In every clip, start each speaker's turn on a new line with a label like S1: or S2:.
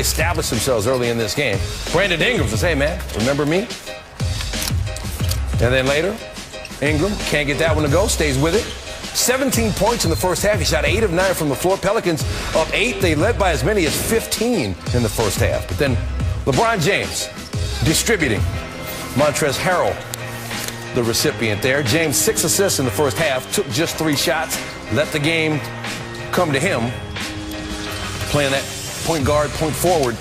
S1: established themselves early in this game. Brandon Ingram says, hey, man, remember me? And then later, Ingram can't get that one to go, stays with it. 17 points in the first half. He shot 8 of 9 from the floor. Pelicans up 8. They led by as many as 15 in the first half. But then LeBron James distributing. Montrezl Harrell, the recipient there. James, 6 assists in the first half. Took just 3 shots. Let the game come to him. Playing that point guard, point forward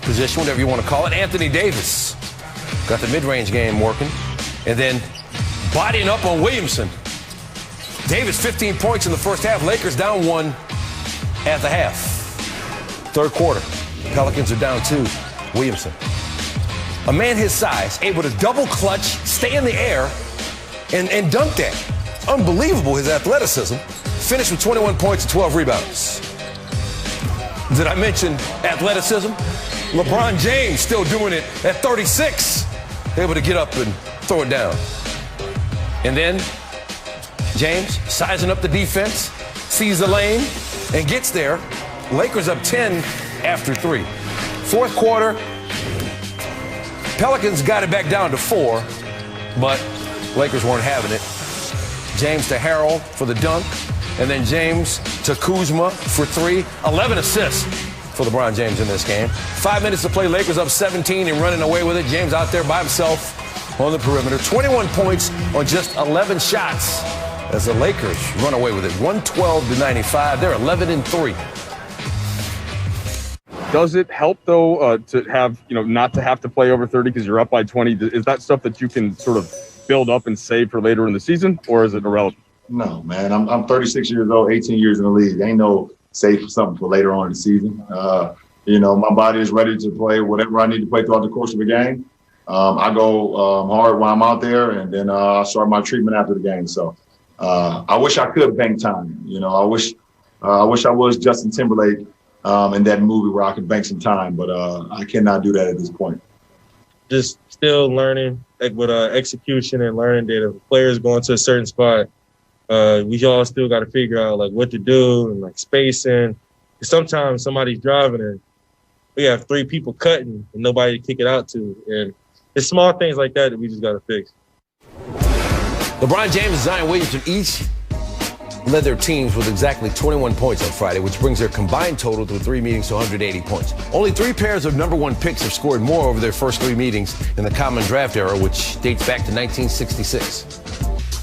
S1: position, whatever you want to call it. Anthony Davis got the mid-range game working. And then bodying up on Williamson. Davis, 15 points in the first half. Lakers down 1 at the half. Third quarter. Pelicans are down 2. Williamson. A man his size, able to double clutch, stay in the air, and dunk that. Unbelievable, his athleticism. Finished with 21 points and 12 rebounds. Did I mention athleticism? LeBron James still doing it at 36. Able to get up and throw it down. And then James sizing up the defense, sees the lane, and gets there. Lakers up 10 after 3. Fourth quarter, Pelicans got it back down to 4, but Lakers weren't having it. James to Harrell for the dunk, and then James to Kuzma for 3. 11 assists for LeBron James in this game. 5 minutes to play, Lakers up 17 and running away with it. James out there by himself on the perimeter. 21 points on just 11 shots as the Lakers run away with it. 112-95. They're 11-3.
S2: Does it help, though, to have, not to have to play over 30 because you're up by 20? Is that stuff that you can sort of build up and save for later in the season, or is it irrelevant?
S3: No, man. I'm 36 years old, 18 years in the league. Ain't no save for something for later on in the season. My body is ready to play whatever I need to play throughout the course of the game. I go hard while I'm out there, and then I start my treatment after the game. So I wish I could bank time. I wish I was Justin Timberlake in that movie where I could bank some time, but I cannot do that at this point.
S4: Just still learning with execution and learning that if a player is going to a certain spot, we all still got to figure out what to do and spacing. Sometimes somebody's driving and we have 3 people cutting and nobody to kick it out to. And it's small things like that we just got to fix.
S1: LeBron James and Zion Williamson each led their teams with exactly 21 points on Friday, which brings their combined total through 3 meetings to 180 points. Only 3 pairs of number 1 picks have scored more over their first 3 meetings in the common draft era, which dates back to 1966.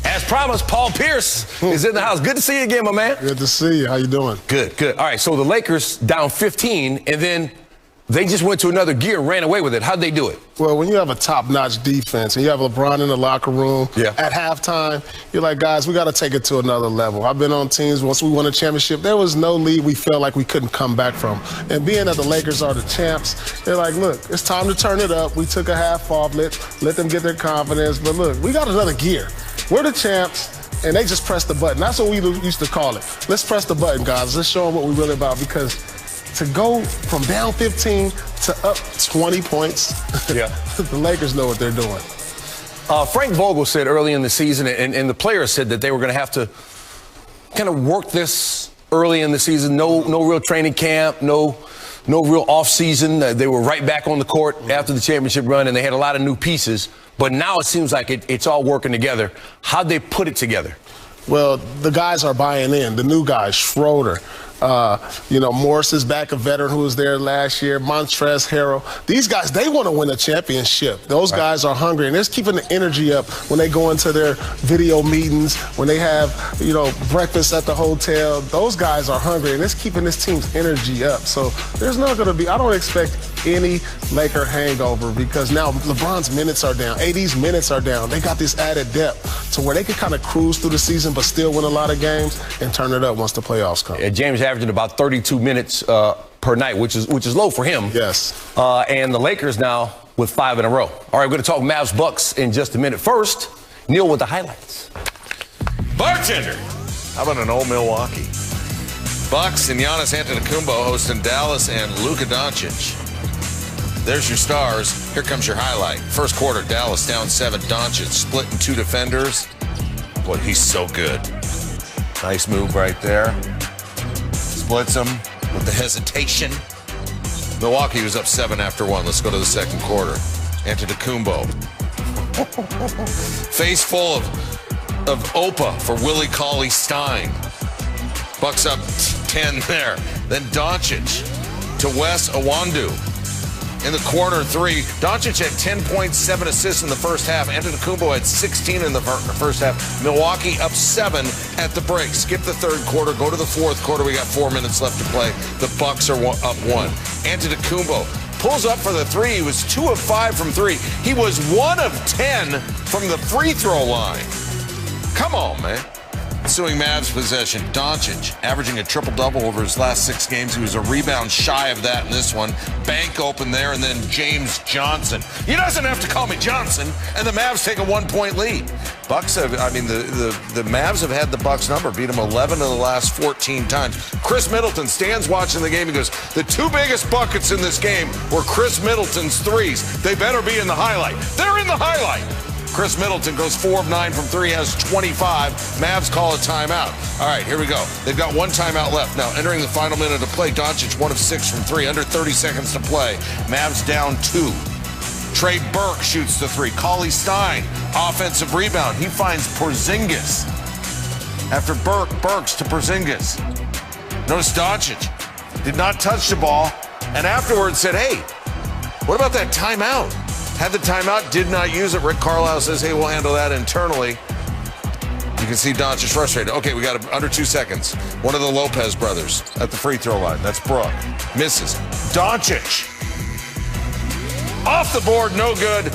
S1: As promised, Paul Pierce is in the house. Good to see you again, my man.
S5: Good to see you. How you doing?
S1: Good, good. All right, so the Lakers down 15, and then they just went to another gear and ran away with it. How'd they do it?
S5: Well, when you have a top-notch defense and you have LeBron in the locker room at halftime, you're like, guys, we got to take it to another level. I've been on teams, once we won a championship, there was no lead we felt like we couldn't come back from. And being that the Lakers are the champs, they're like, look, it's time to turn it up. We took a half off, let them get their confidence. But look, we got another gear. We're the champs, and they just pressed the button. That's what we used to call it. Let's press the button, guys. Let's show them what we're really about, because to go from down 15 to up 20 points, the Lakers know what they're doing.
S1: Frank Vogel said early in the season, and the players said that they were going to have to kind of work this early in the season. No real training camp, no real off season. They were right back on the court after the championship run, and they had a lot of new pieces. But now it seems like it's all working together. How'd they put it together?
S5: Well, the guys are buying in. The new guys, Schroeder. Morris is back, a veteran who was there last year. Montrezl Harrell. These guys, they want to win a championship. Those guys are hungry, and they're keeping the energy up when they go into their video meetings, when they have, breakfast at the hotel. Those guys are hungry, and it's keeping this team's energy up. So there's not going to be, I don't expect any Laker hangover, because now LeBron's minutes are down. AD's minutes are down. They got this added depth to where they can kind of cruise through the season but still win a lot of games and turn it up once the playoffs come.
S1: James averaging about 32 minutes per night, which is low for him.
S5: Yes.
S1: And the Lakers now with 5 in a row. All right, we're going to talk Mavs Bucks in just a minute. First, Neil with the highlights.
S6: Bartender. How about an old Milwaukee? Bucks and Giannis Antetokounmpo hosting Dallas and Luka Doncic. There's your stars. Here comes your highlight. First quarter, Dallas down 7. Doncic splitting 2 defenders. Boy, he's so good. Nice move right there. Splits them with the hesitation. Milwaukee was up 7 after 1. Let's go to the second quarter. Antetokounmpo. Face full of Opa for Willie Cauley-Stein. Bucks up 10 there. Then Doncic to Wes Iwundu. In the corner three, Doncic had 10.7 assists in the first half. Antetokounmpo had 16 in the first half. Milwaukee up 7 at the break. Skip the third quarter, go to the fourth quarter. We got 4 minutes left to play. The Bucks are up 1. Antetokounmpo pulls up for the three. He was 2 of 5 from 3. He was 1 of 10 from the free throw line. Come on, man. Ensuing Mavs possession, Doncic averaging a triple-double over his last 6 games. He was a rebound shy of that in this one. Bank open there, and then James Johnson. He doesn't have to call me Johnson, and the Mavs take a 1-point lead. Bucks have, the Mavs have had the Bucks number, beat them 11 of the last 14 times. Chris Middleton stands watching the game and goes, the 2 biggest buckets in this game were Chris Middleton's threes. They better be in the highlight. They're in the highlight. Chris Middleton goes 4 of 9 from 3, has 25. Mavs call a timeout. All right, here we go. They've got 1 timeout left. Now, entering the final minute of play, Doncic 1 of 6 from 3, under 30 seconds to play. Mavs down 2. Trey Burke shoots the 3. Cauley-Stein, offensive rebound. He finds Porzingis. After Burks to Porzingis. Notice Doncic did not touch the ball, and afterwards said, hey, what about that timeout? Had the timeout, did not use it. Rick Carlisle says, hey, we'll handle that internally. You can see Doncic frustrated. Okay, we got under 2 seconds. One of the Lopez brothers at the free throw line. That's Brooke. Misses. Doncic. Off the board, no good.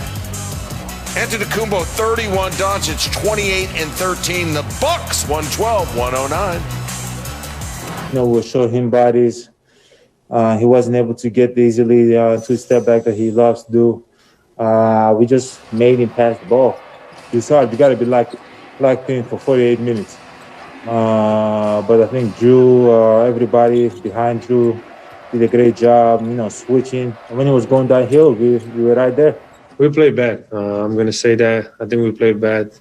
S6: Antetokounmpo 31, Doncic 28 and 13. The Bucks 112-109.
S7: We'll show him bodies. He wasn't able to get the easily 2-step back that he loves to do. We just made him pass the ball. It's hard. You got to be locked in for 48 minutes. But I think Drew, everybody behind Drew, did a great job, switching. And when he was going downhill, we were right there.
S8: We played bad. I'm going to say that. I think we played bad.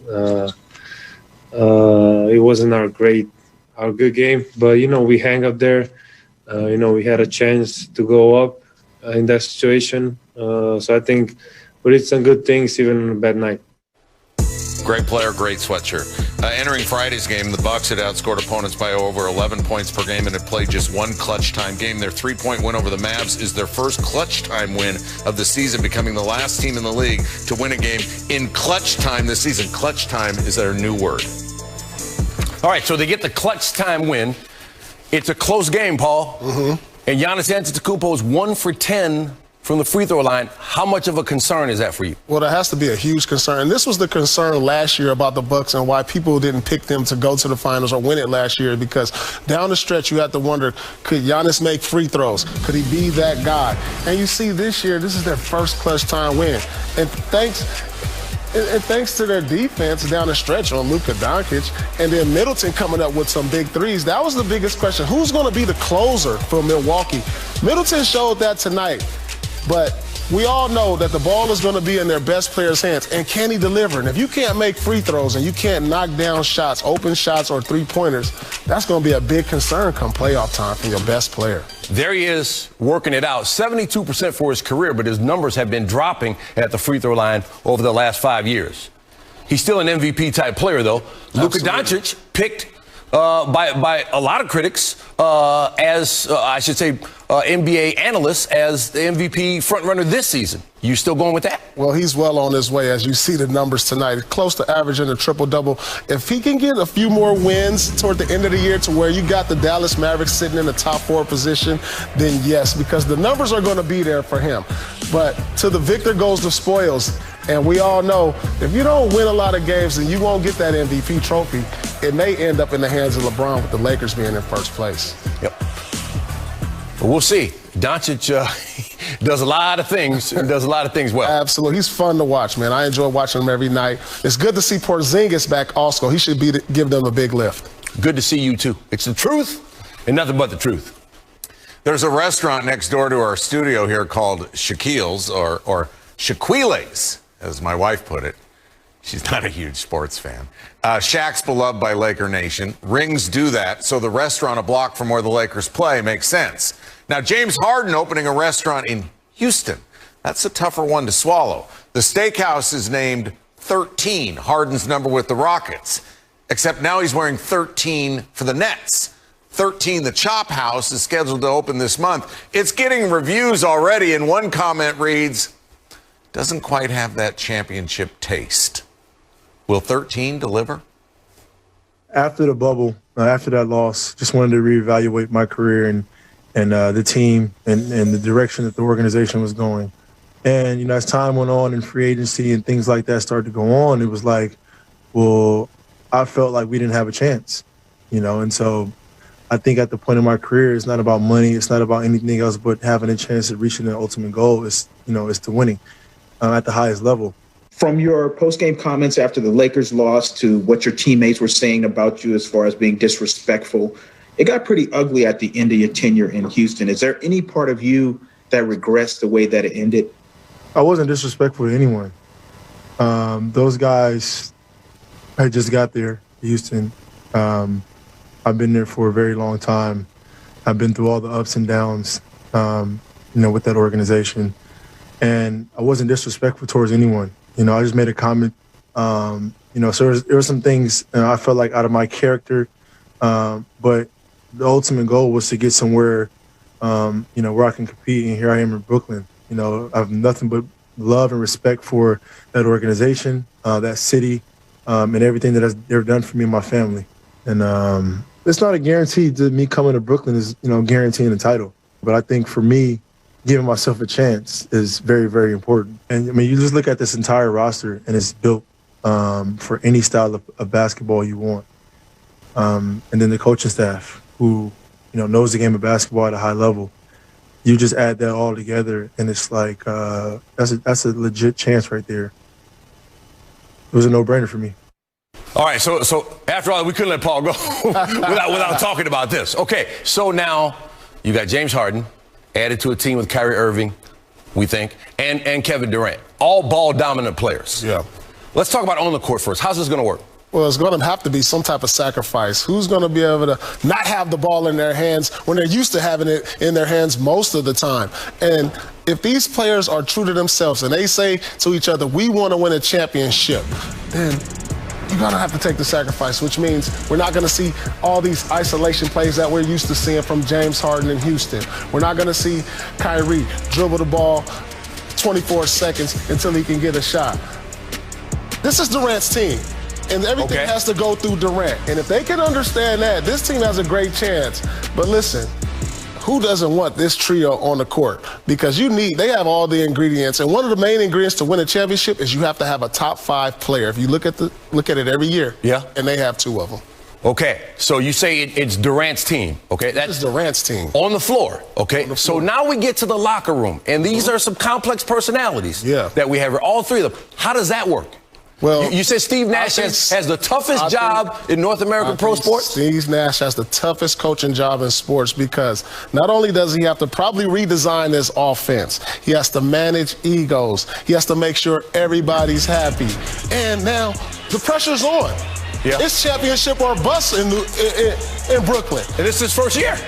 S8: It wasn't our good game. But, we hang up there. We had a chance to go up in that situation. So I think we did some good things even on a bad night.
S6: Great player, great sweatshirt. Entering Friday's game, the Bucks had outscored opponents by over 11 points per game and had played just 1 clutch time game. Their 3-point win over the Mavs is their first clutch time win of the season, becoming the last team in the league to win a game in clutch time this season. Clutch time is their new word.
S1: All right, so they get the clutch time win. It's a close game, Paul. Mm-hmm. And Giannis Antetokounmpo is 1 for 10 from the free throw line. How much of a concern is that for you?
S5: Well, that has to be a huge concern. And this was the concern last year about the Bucks and why people didn't pick them to go to the finals or win it last year, because down the stretch you have to wonder, could Giannis make free throws? Could he be that guy? And you see this year, this is their first clutch time win. And thanks to their defense down the stretch on Luka Doncic, and then Middleton coming up with some big threes, that was the biggest question. Who's going to be the closer for Milwaukee? Middleton showed that tonight, but we all know that the ball is going to be in their best player's hands, and can he deliver? And if you can't make free throws and you can't knock down shots, open shots or three-pointers, that's going to be a big concern come playoff time for your best player.
S1: There he is, working it out. 72% for his career, but his numbers have been dropping at the free throw line over the last 5 years. He's still an MVP-type player, though. Luka Doncic picked by a lot of critics NBA analysts as the MVP frontrunner this season. You still going with that?
S5: Well, he's well on his way, as you see the numbers tonight. Close to averaging a triple-double. If he can get a few more wins toward the end of the year to where you got the Dallas Mavericks sitting in the top 4 position, then yes, because the numbers are going to be there for him. But to the victor goes the spoils. And we all know if you don't win a lot of games, then you won't get that MVP trophy. It may end up in the hands of LeBron with the Lakers being in first place.
S1: Yep. But we'll see. Doncic does a lot of things and does a lot of things well.
S5: Absolutely. He's fun to watch, man. I enjoy watching him every night. It's good to see Porzingis back also. He should give them a big lift.
S1: Good to see you, too. It's the truth and nothing but the truth.
S6: There's a restaurant next door to our studio here called Shaquille's or Shaquile's, as my wife put it. She's not a huge sports fan. Shaq's beloved by Laker Nation. Rings do that, so the restaurant a block from where the Lakers play makes sense. Now, James Harden opening a restaurant in Houston. That's a tougher one to swallow. The steakhouse is named 13, Harden's number with the Rockets. Except now he's wearing 13 for the Nets. 13, the Chop House, is scheduled to open this month. It's getting reviews already, and one comment reads, doesn't quite have that championship taste. Will 13 deliver?
S9: After the bubble, after that loss, just wanted to reevaluate my career and the team and the direction that the organization was going. And, you know, as time went on and free agency and things like that started to go on, it was like, well, I felt like we didn't have a chance, you know. And so I think at the point in my career, it's not about money. It's not about anything else but having a chance at reaching the ultimate goal is, you know, is to winning at the highest level.
S10: From your post-game comments after the Lakers lost to what your teammates were saying about you as far as being disrespectful, it got pretty ugly at the end of your tenure in Houston. Is there any part of you that regrets the way that it ended?
S9: I wasn't disrespectful to anyone. Those guys had just got there, Houston. I've been there for a very long time. I've been through all the ups and downs, you know, with that organization. And I wasn't disrespectful towards anyone. You know, I just made a comment. You know, so there were some things I felt like out of my character, but the ultimate goal was to get somewhere, you know, where I can compete. And here I am in Brooklyn. You know, I have nothing but love and respect for that organization, that city, and everything that they've done for me and my family. And it's not a guarantee that me coming to Brooklyn is, you know, guaranteeing the title. But I think for me, giving myself a chance is very, very important. And I mean, you just look at this entire roster, and it's built for any style of basketball you want. And then the coaching staff, who, you know, knows the game of basketball at a high level. You just add that all together, and it's like that's a legit chance right there. It was a no-brainer for me.
S1: All right, so after all, we couldn't let Paul go without talking about this. Okay, so now you got James Harden added to a team with Kyrie Irving, we think, and Kevin Durant, all ball-dominant players.
S5: Yeah.
S1: Let's talk about on the court first. How's this going to work?
S5: Well, it's going to have to be some type of sacrifice. Who's going to be able to not have the ball in their hands when they're used to having it in their hands most of the time? And if these players are true to themselves and they say to each other, we want to win a championship, then you're going to have to take the sacrifice, which means we're not going to see all these isolation plays that we're used to seeing from James Harden in Houston. We're not going to see Kyrie dribble the ball 24 seconds until he can get a shot. This is Durant's team. And everything has to go through Durant. And if they can understand that, this team has a great chance. But listen, who doesn't want this trio on the court? Because they have all the ingredients. And one of the main ingredients to win a championship is you have to have a top 5 player. If you look at it every year. Yeah. And they have 2 of them.
S1: Okay, so you say it's Durant's team, okay?
S5: That's Durant's team.
S1: On the floor, okay? So now we get to the locker room. And these are some complex personalities that we have, all 3 of them. How does that work? Well, you said Steve Nash has the toughest job in North American pro sports?
S5: Steve Nash has the toughest coaching job in sports because not only does he have to probably redesign this offense, he has to manage egos. He has to make sure everybody's happy. And now the pressure's on. Yeah. It's championship or bust in Brooklyn.
S1: And it's his first year.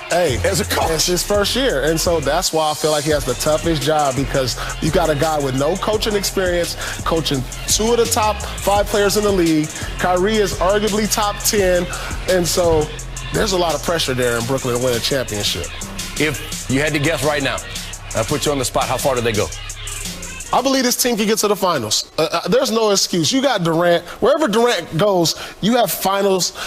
S5: Hey,
S1: as a coach.
S5: It's his first year. And so that's why I feel like he has the toughest job, because you got a guy with no coaching experience, coaching 2 of the top 5 players in the league. Kyrie is arguably top 10. And so there's a lot of pressure there in Brooklyn to win a championship.
S1: If you had to guess right now, I put you on the spot, how far do they go?
S5: I believe this team can get to the finals. There's no excuse. You got Durant. Wherever Durant goes, you have finals